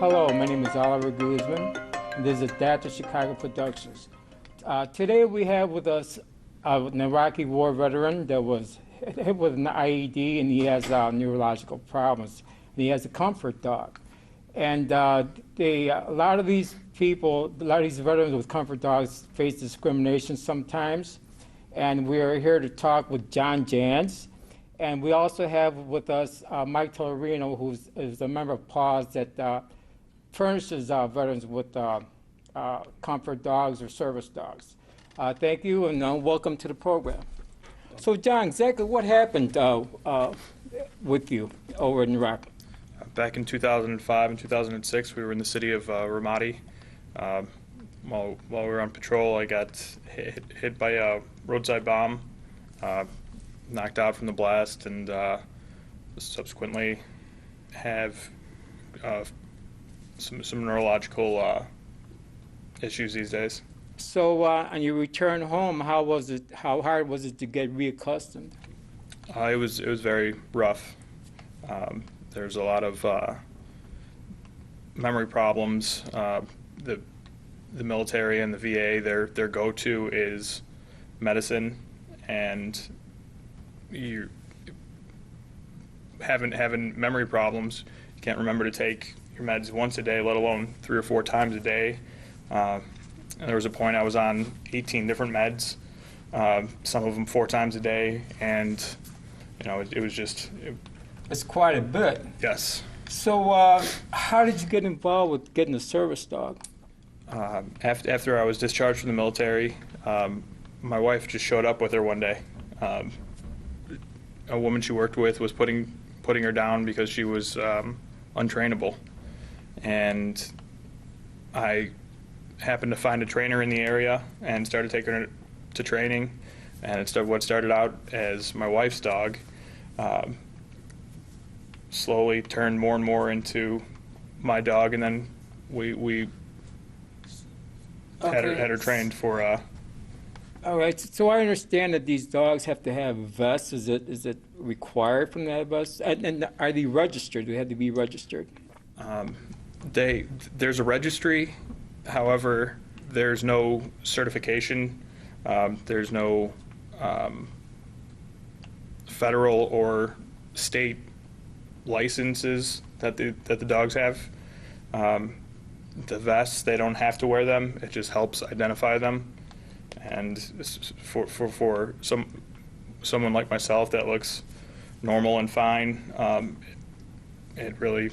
Hello, my name is Oliver Guzman, and this is Adaptive Chicago Productions. Today we have with us an Iraqi war veteran that was hit with an IED, and he has neurological problems. And he has a comfort dog. And a lot of these people, a lot of these veterans with comfort dogs face discrimination sometimes. And we're here to talk with John Jans. And we also have with us Mike Tellerino, who is a member of PAWS that furnishes veterans with comfort dogs or service dogs. Thank you, and welcome to the program. So, John, exactly what happened with you over in Iraq? Back in 2005 and 2006, we were in the city of Ramadi. While we were on patrol, I got hit by a roadside bomb, knocked out from the blast, and subsequently have some neurological issues these days. So, on your return home, how was it? How hard was it to get reaccustomed? It was very rough. There's a lot of memory problems. The military and the VA, their go-to is medicine, and you having memory problems. You can't remember to take your meds once a day, let alone 3 or 4 times a day. And there was a point I was on 18 different meds, some of them 4 times a day, and it was just. It's quite a bit. Yes. So, how did you get involved with getting a service dog? After I was discharged from the military, my wife just showed up with her one day. A woman she worked with was putting her down because she was untrainable, and I happened to find a trainer in the area and started taking her to training. And what started out as my wife's dog slowly turned more and more into my dog, and then we had her trained for. All right. So I understand that these dogs have to have vests. Is it required from that vest? And are they registered? Do they have to be registered? There's a registry. However, there's no certification. There's no federal or state licenses that the dogs have. The vests, they don't have to wear them. It just helps identify them. And for someone like myself that looks normal and fine, it really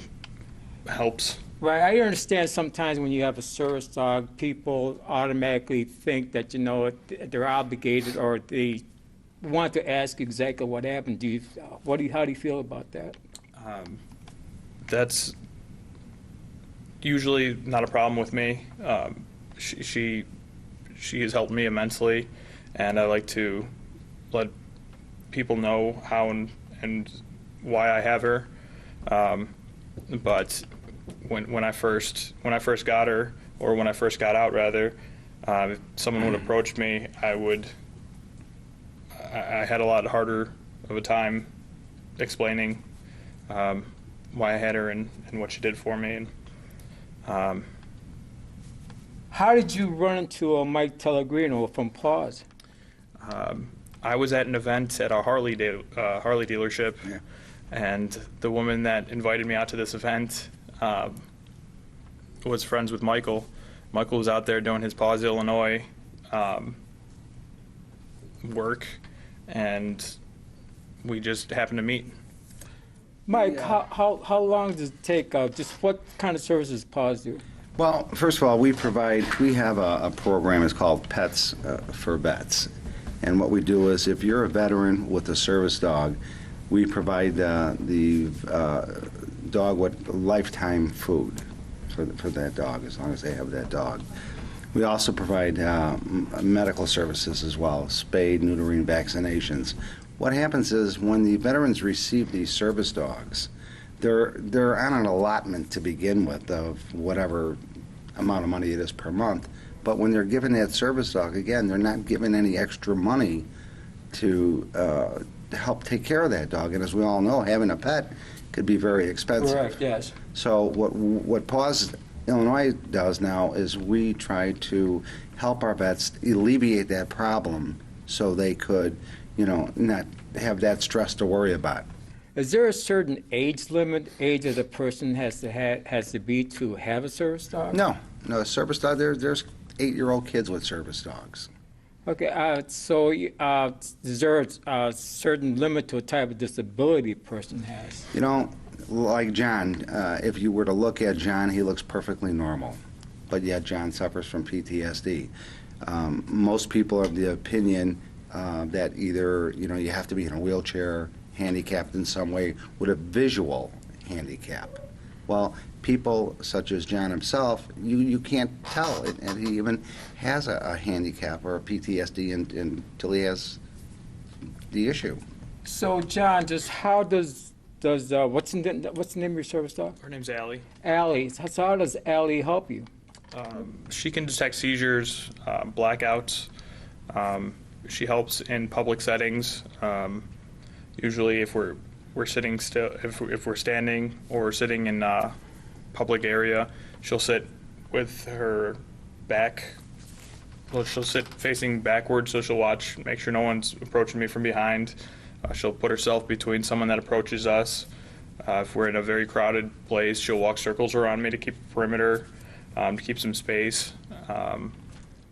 helps. Right. I understand sometimes when you have a service dog, people automatically think that they're obligated, or they want to ask exactly what happened. How do you feel about that? That's usually not a problem with me. She has helped me immensely, and I like to let people know how and why I have her. But when I first got her, or when I first got out rather, if someone would approach me, I had a lot harder of a time explaining why I had her and what she did for me. And how did you run into Mike Tellerino from PAWS? I was at an event at a Harley dealership, yeah. And the woman that invited me out to this event was friends with Michael. Michael was out there doing his PAWS Illinois work, and we just happened to meet. Mike, yeah. How long does it take? Just what kind of services PAWS do? Well, first of all, we have a program. It's called Pets for Vets. And what we do is, if you're a veteran with a service dog, we provide the dog with lifetime food for that dog, as long as they have that dog. We also provide medical services as well, spade, neutering, vaccinations. What happens is, when the veterans receive these service dogs, they're on an allotment to begin with of whatever amount of money it is per month. But when they're given that service dog, again, they're not given any extra money to help take care of that dog. And as we all know, having a pet could be very expensive. Correct, yes. So what Paws Illinois does now is we try to help our vets alleviate that problem so they could, not have that stress to worry about. Is there a certain age limit, age that a person has to be to have a service dog? No, service dog, there's 8-year-old kids with service dogs. Okay, so is there a certain limit to a type of disability a person has? Like John, if you were to look at John, he looks perfectly normal, but yet John suffers from PTSD. Most people are of the opinion that either, you have to be in a wheelchair, handicapped in some way, with a visual handicap. Well, people such as John himself, you can't tell, and he even has a handicap or a PTSD until he has the issue. So, John, just how does what's the name of your service dog? Her name's Allie. Allie. So how does Allie help you? She can detect seizures, blackouts. She helps in public settings. Usually, if we're sitting still, if we're standing or we're sitting in a public area, she'll sit with her back. Well, she'll sit facing backwards, so she'll watch, make sure no one's approaching me from behind. She'll put herself between someone that approaches us. If we're in a very crowded place, she'll walk circles around me to keep a perimeter, to keep some space.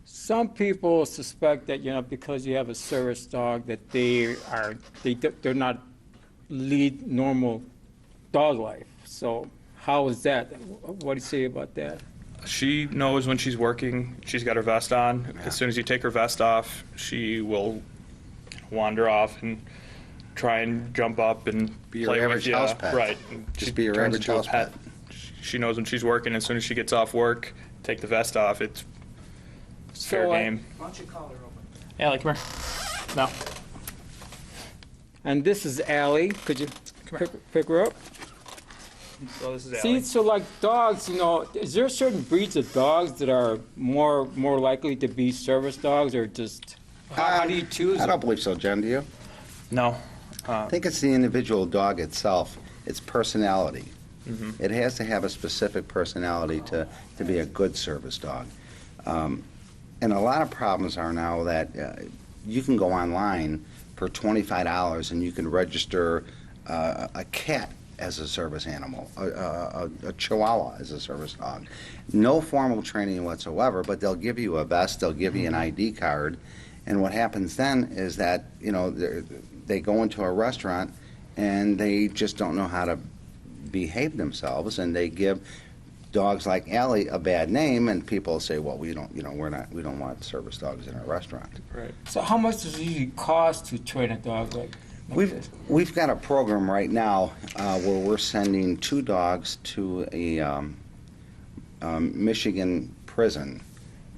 Some people suspect that because you have a service dog that they're not lead normal dog life. So how is that? What do you say about that? She knows when she's working. She's got her vest on. Yeah. As soon as you take her vest off, she will wander off and try and jump up and Be your play average with you. house pet. Right. Just She be your turns average into a house pet. She knows when she's working. As soon as she gets off work, take the vest off. It's fair game. Why don't you call her over? Allie, come here. No. And this is Allie. Could you pick her up? So this is See, Allie. so like dogs, is there certain breeds of dogs that are more likely to be service dogs, or just how do you choose I them? don't believe so, John, do you? No. I think it's the individual dog itself, its personality. It has to have a specific personality to be a good service dog. And a lot of problems are now that you can go online for $25 and you can register a cat as a service animal, a Chihuahua as a service dog. No formal training whatsoever, but they'll give you a vest, they'll give you an ID card, and what happens then is that, they go into a restaurant and they just don't know how to behave themselves, and they give dogs like Allie a bad name, and people say, well, we don't want service dogs in our restaurant. Right. So how much does it usually cost to train a dog like this? We've got a program right now where we're sending 2 dogs to a Michigan prison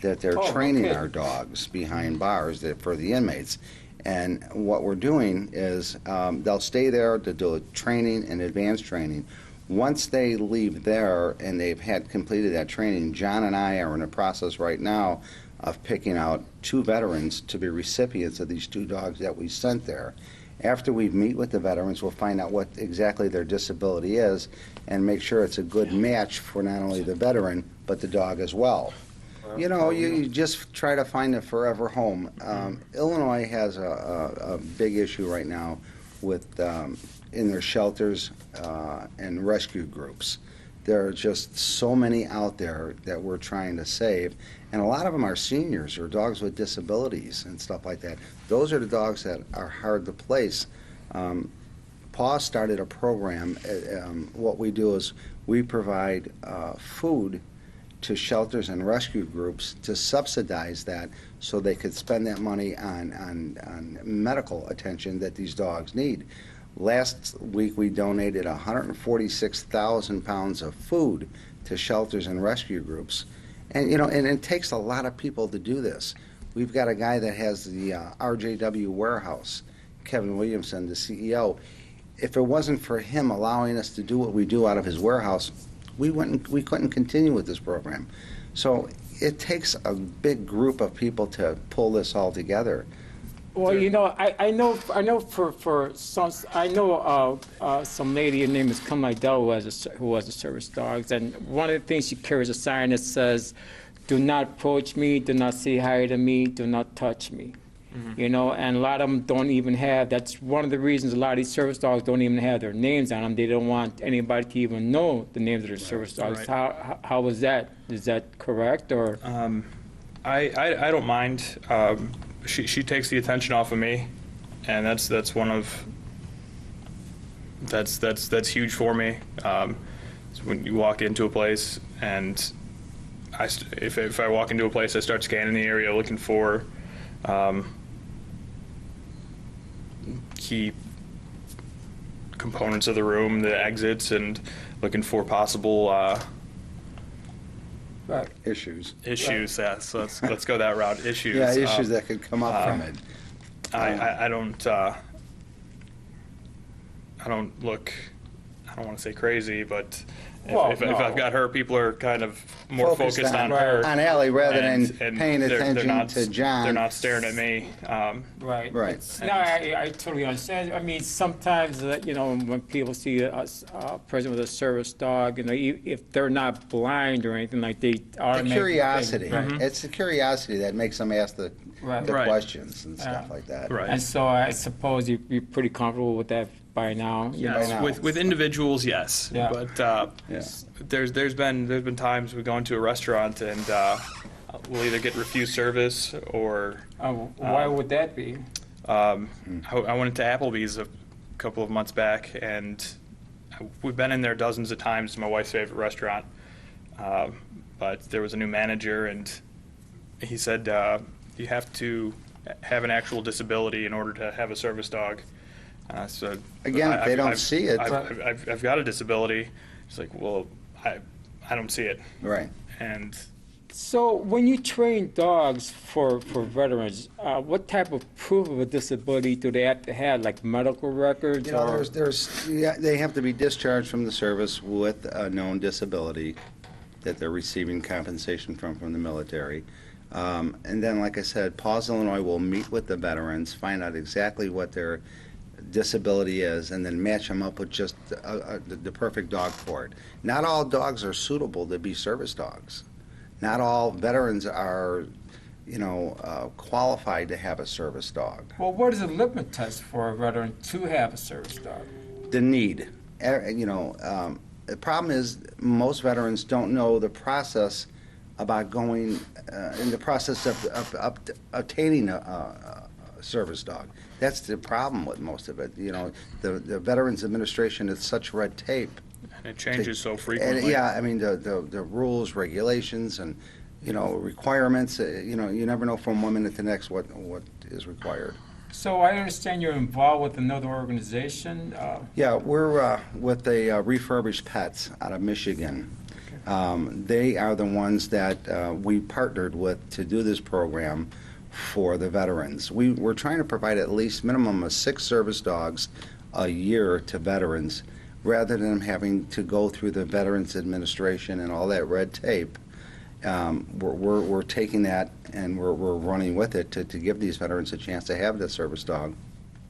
that they're training okay. our dogs behind bars for the inmates. And what we're doing is they'll stay there to do training and advanced training. Once they leave there and they've had completed that training, John and I are in a process right now of picking out 2 veterans to be recipients of these 2 dogs that we sent there. After we meet with the veterans, we'll find out what exactly their disability is and make sure it's a good match for not only the veteran, but the dog as well. You just try to find a forever home. Illinois has a big issue right now with in their shelters and rescue groups. There are just so many out there that we're trying to save, and a lot of them are seniors or dogs with disabilities and stuff like that. Those are the dogs that are hard to place. Paw started a program. What we do is we provide food to shelters and rescue groups to subsidize that so they could spend that money on medical attention that these dogs need. Last week we donated 146,000 pounds of food to shelters and rescue groups. And and it takes a lot of people to do this. We've got a guy that has the RJW warehouse, Kevin Williamson, the CEO. If it wasn't for him allowing us to do what we do out of his warehouse, we couldn't continue with this program. So it takes a big group of people to pull this all together. Well, I know for some, I know some lady, her name is Kim Lydell, who has a service dogs, and one of the things she carries a sign that says, "Do not approach me, do not say hi to me, do not touch me." And a lot of them don't even have, that's one of the reasons a lot of these service dogs don't even have their names on them. They don't want anybody to even know the names of their service dogs. Right. How was that? Is that correct, or? I don't mind. She takes the attention off of me, and that's huge for me. It's when you walk into a place, and if I walk into a place, I start scanning the area looking for key components of the room, the exits, and looking for possible Right. Issues. issues. Yeah, so let's go that route. Issues. Yeah, issues that could come up from it. I don't look, I don't want to say crazy, but Well, if no. I've got her, people are kind of more focused on her. On Allie rather than and paying they're attention not, to John. They're not staring at me. Right. Right. No, I totally understand. I mean, sometimes, when people see a person with a service dog, if they're not blind or anything, like they The automatically. curiosity. Right. It's the curiosity that makes them ask the Right. Right. questions and stuff like that. Right. And so I suppose you're pretty comfortable with that by now? Yes, now. with individuals, yes. Yeah. But Yeah. there's been times we go into a restaurant and we'll either get refused service or Why would that be? I went into Applebee's a couple of months back, and we've been in there dozens of times. It's my wife's favorite restaurant. But there was a new manager, and he said you have to have an actual disability in order to have a service dog. So Again, if they don't I've- see it. I've got a disability. It's like, well, I don't see it, Right. and So when you train dogs for veterans, what type of proof of a disability do they have to have, like medical records? You know, or? they have to be discharged from the service with a known disability that they're receiving compensation from the military. And then, like I said, Paws Illinois will meet with the veterans, find out exactly what their disability is, and then match them up with just the perfect dog for it. Not all dogs are suitable to be service dogs. Not all veterans are, qualified to have a service dog. Well, what is the litmus test for a veteran to have a service dog? The need. The problem is most veterans don't know the process about going in the process of obtaining a service dog. That's the problem with most of it. The Veterans Administration is such red tape. and it changes so And, frequently. yeah, I mean, the rules, regulations, and, requirements, you never know from one minute to the next what is required. So I understand you're involved with another organization. Yeah, we're with the Refurbished Pets out of Michigan. They are the ones that we partnered with to do this program for the veterans. We're trying to provide at least minimum of 6 service dogs a year to veterans, rather than them having to go through the Veterans Administration and all that red tape. We're taking that and we're running with it to give these veterans a chance to have the service dog.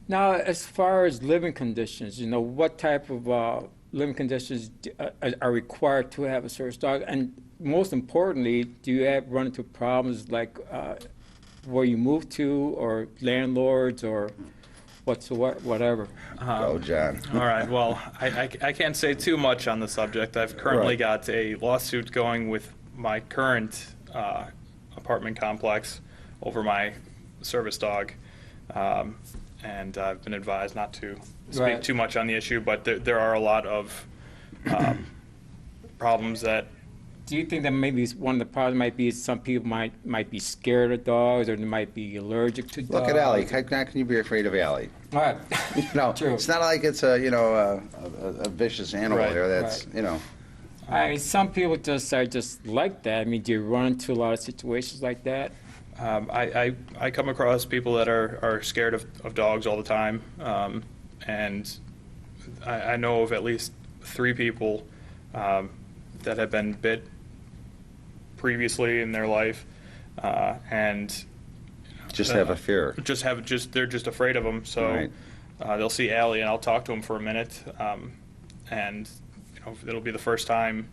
Now, as far as living conditions, what type of living conditions are required to have a service dog? And most importantly, do you run into problems like where you move to, or landlords, or whatever? Go, John. All right. Well, I can't say too much on the subject. I've currently Right. got a lawsuit going with my current apartment complex over my service dog, and I've been advised not to speak Right. too much on the issue. But there are a lot of problems that. Do you think that maybe one of the problems might be some people might be scared of dogs, or they might be allergic to dogs? Look at Allie. How can you be afraid of Allie? All right. True. It's not like it's a vicious animal Right. there. That's Right. I mean, some people are just like that. I mean, do you run into a lot of situations like that? I come across people that are scared of dogs all the time, and I know of at least 3 people that have been bit previously in their life, and Just have a fear. They're just afraid of them. So Right. they'll see Allie, and I'll talk to them for a minute, and it'll be the first time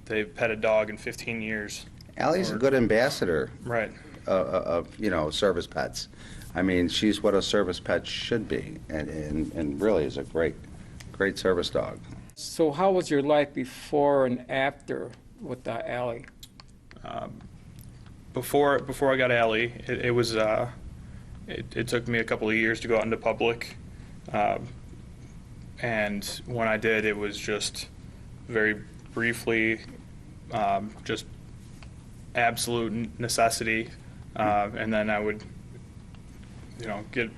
they've pet a dog in 15 years. Allie's a good ambassador Right. of service pets. I mean, she's what a service pet should be, and really is a great service dog. So how was your life before and after with Allie? Before I got Allie, it was it took me a couple of years to go out into public, and when I did, it was just very briefly, just absolute necessity, and then I would,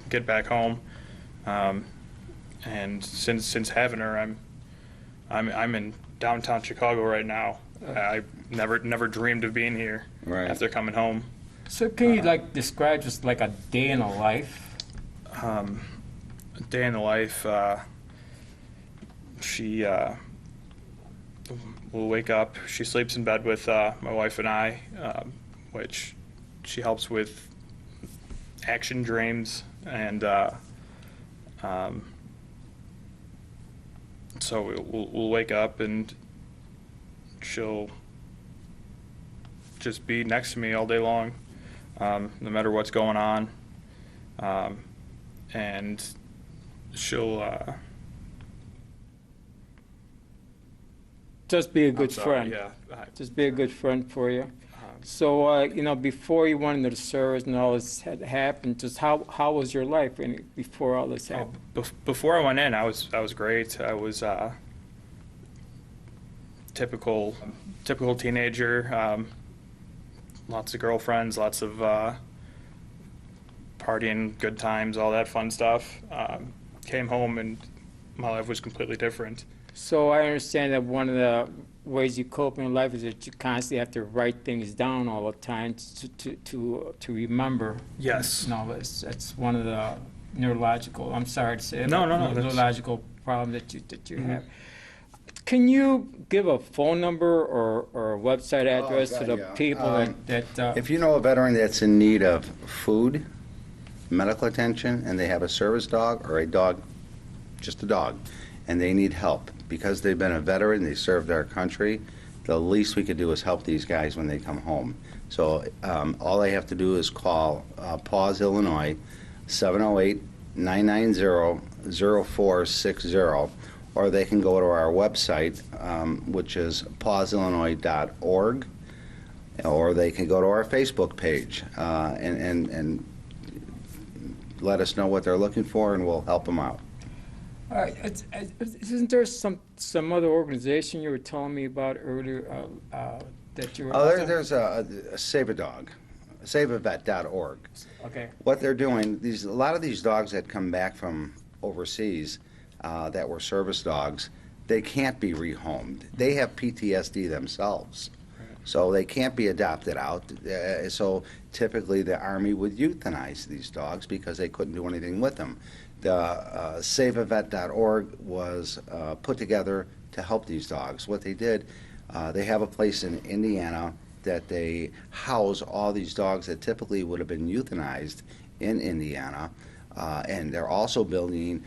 get back home, and since having her, I'm in downtown Chicago right now. I never dreamed of being here Right. after coming home. So can you describe just like a day in a life? A day in the life, she will wake up. She sleeps in bed with my wife and I, which she helps with action dreams, and so we'll wake up and she'll just be next to me all day long, no matter what's going on, and she'll Just be a good I'm sorry, friend. Yeah. Just be a good friend for you. So, before you went into the service and all this had happened, just how was your life before all this happened? Before I went in, I was great. I was typical teenager. Lots of girlfriends, lots of partying, good times, all that fun stuff. Came home and my life was completely different. So I understand that one of the ways you cope in life is that you constantly have to write things down all the time to remember. Yes. No, that's one of the neurological. I'm sorry to say it. No, but no, that's- neurological problem that you have. Can you give a phone number or a website address to God, the yeah. people that If you know a veteran that's in need of food, medical attention, and they have a service dog or a dog, just a dog, and they need help, because they've been a veteran, they served our country, the least we could do is help these guys when they come home. So all they have to do is call Paws Illinois, 708-990-0460, or they can go to our website, which is pawsillinois.org, or they can go to our Facebook page and let us know what they're looking for, and we'll help them out. isn't there some other organization you were telling me about earlier that you were? There's a Save a Dog, saveavet.org. Okay. What they're doing, a lot of these dogs that come back from overseas that were service dogs, they can't be rehomed. They have PTSD themselves, so they can't be adopted out. So typically the Army would euthanize these dogs because they couldn't do anything with them. The SaveAvet.org was put together to help these dogs. What they did, they have a place in Indiana that they house all these dogs that typically would have been euthanized in Indiana, and they're also building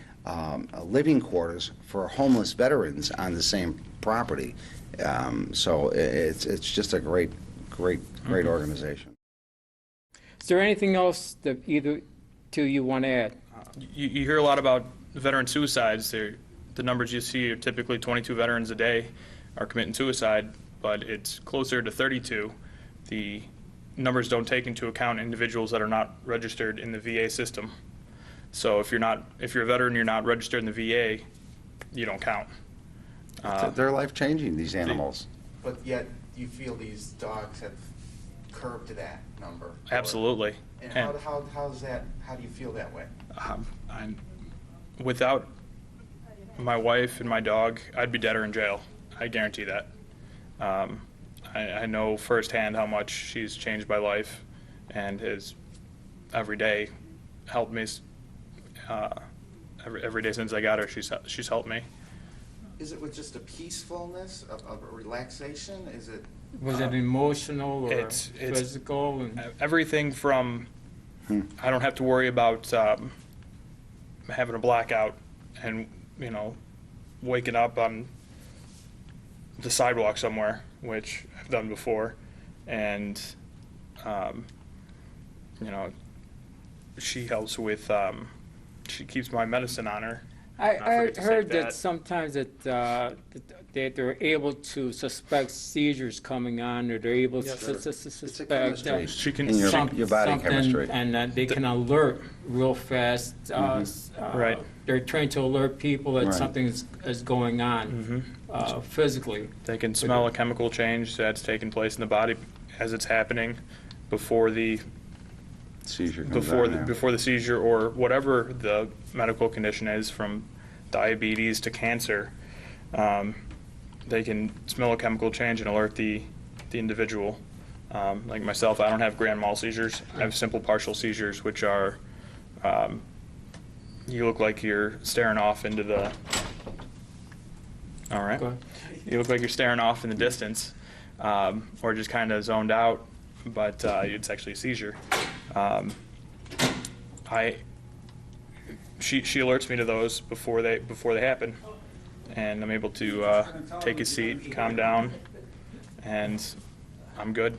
living quarters for homeless veterans on the same property. So it's just a great organization. Is there anything else that either two you want to add? You hear a lot about veteran suicides. The numbers you see are typically 22 veterans a day are committing suicide, but it's closer to 32. The numbers don't take into account individuals that are not registered in the VA system. So if you're a veteran, you're not registered in the VA, you don't count. They're life-changing, these animals. But yet, you feel these dogs have curbed that number? Absolutely. And how do you feel that way? Without my wife and my dog, I'd be dead or in jail. I guarantee that. I know firsthand how much she's changed my life and has every day helped me. Every day since I got her, she's helped me. Is it with just a peacefulness of a relaxation? Is it? Was it emotional or It's physical? everything from I don't have to worry about having a blackout and, you know, waking up on the sidewalk somewhere, which I've done before. And, you know, she helps with, she keeps my medicine on her. I Not forget to say heard that that. sometimes that they're able to suspect seizures coming on, or they're able Yes, to sir. suspect chemistry. She can, In your- some- your body something, chemistry. and they can alert real fast. Right. They're trained to alert people that Right. something is going on physically. they can smell a chemical change that's taking place in the body as it's happening before the Seizure comes on, yeah. before the seizure or whatever the medical condition is, from diabetes to cancer. They can smell a chemical change and alert the individual. Like myself, I don't have grand mal seizures. I have simple partial seizures, which are you look like you're staring off into the. All right. Go ahead. You look like you're staring off in the distance, or just kind of zoned out, but it's actually a seizure. She alerts me to those before they happen, and I'm able to take a seat, calm down, and I'm good.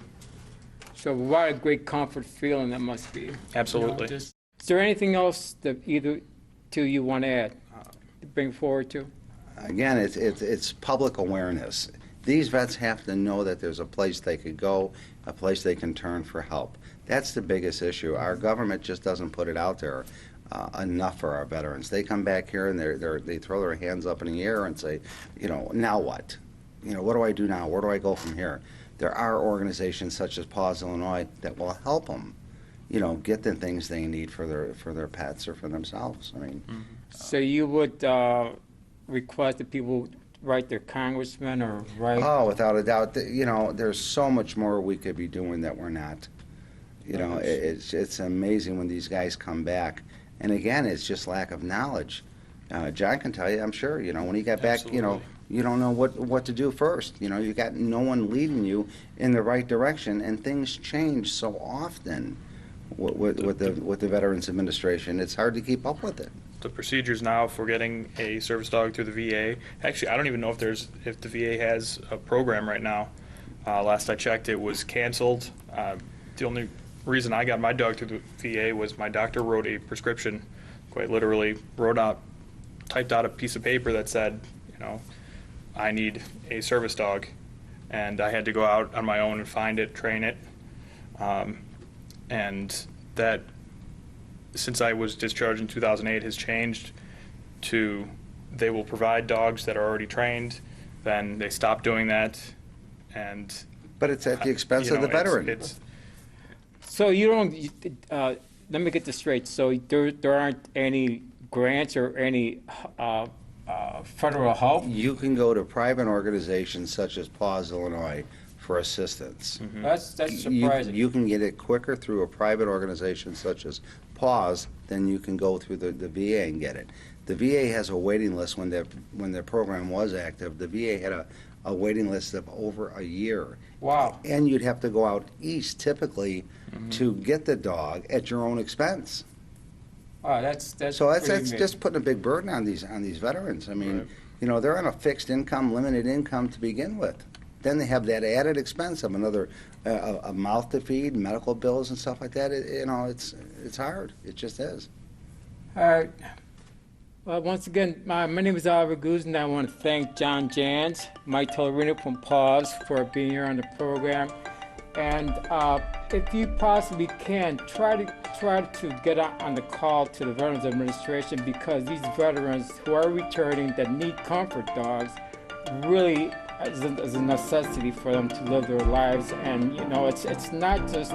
So what a great comfort feeling that must be. Absolutely. Is there anything else that either two you want to add, to bring forward to? Again, it's public awareness. These vets have to know that there's a place they could go, a place they can turn for help. That's the biggest issue. Our government just doesn't put it out there enough for our veterans. They come back here and they throw their hands up in the air and say, you know, now what? You know, what do I do now? Where do I go from here? There are organizations such as Paws Illinois that will help them, you know, get the things they need for their pets or for themselves. I mean, So you would request that people write their congressman or write? oh, without a doubt, you know, there's so much more we could be doing that we're not. You know, it's amazing when these guys come back. And again, it's just lack of knowledge. John can tell you, I'm sure, you know, when he got back, you know, Absolutely. you don't know what to do first. You know, you got no one leading you in the right direction, and things change so often with the Veterans Administration. It's hard to keep up with it. The procedures now for getting a service dog through the VA. Actually, I don't even know if the VA has a program right now. Last I checked, it was canceled. The only reason I got my dog through the VA was my doctor wrote a prescription, quite literally typed out a piece of paper that said, you know, I need a service dog, and I had to go out on my own and find it, train it, and that, since I was discharged in 2008, has changed to they will provide dogs that are already trained. Then they stop doing that, and But it's at the expense you of the know, veteran. It's So you don't, let me get this straight. So there aren't any grants or any federal help? You can go to private organizations such as Paws Illinois for assistance. That's You surprising. you can get it quicker through a private organization such as Paws than you can go through the VA and get it. The VA has a waiting list when their program was active. The VA had a waiting list of over a year. Wow. And you'd have to go out east typically to get the dog at your own expense. Wow, that's So that's pretty amazing. just putting a big burden on these veterans. I mean, Right. you know, they're on a fixed income, limited income to begin with. Then they have that added expense of another a mouth to feed, medical bills and stuff like that. You know, it's hard. It just is. All right. Well, once again, my name is Oliver Guzman. I want to thank John Jans, Mike Tellerino from Paws for being here on the program. And if you possibly can, try to get on the call to the Veterans Administration, because these veterans who are returning that need comfort dogs really is a necessity for them to live their lives. And you know, it's not just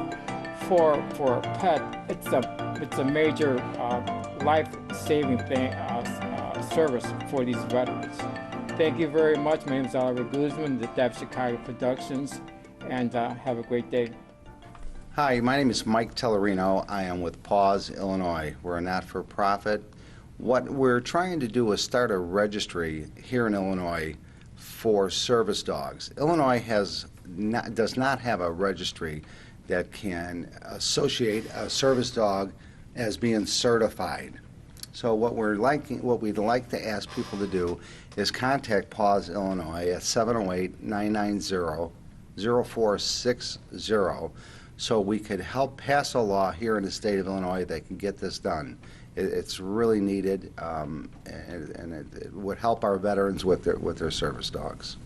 for a pet. It's a major life-saving thing service for these veterans. Thank you very much. My name is Oliver Guzman, the Deb Chicago Productions, and have a great day. Hi, my name is Mike Tellerino. I am with Paws Illinois. We're a not-for-profit. What we're trying to do is start a registry here in Illinois for service dogs. Illinois does not have a registry that can associate a service dog as being certified. So what we'd like to ask people to do is contact Paws Illinois at 708-990-0460, so we could help pass a law here in the state of Illinois that can get this done. It's really needed, and it would help our veterans with their service dogs.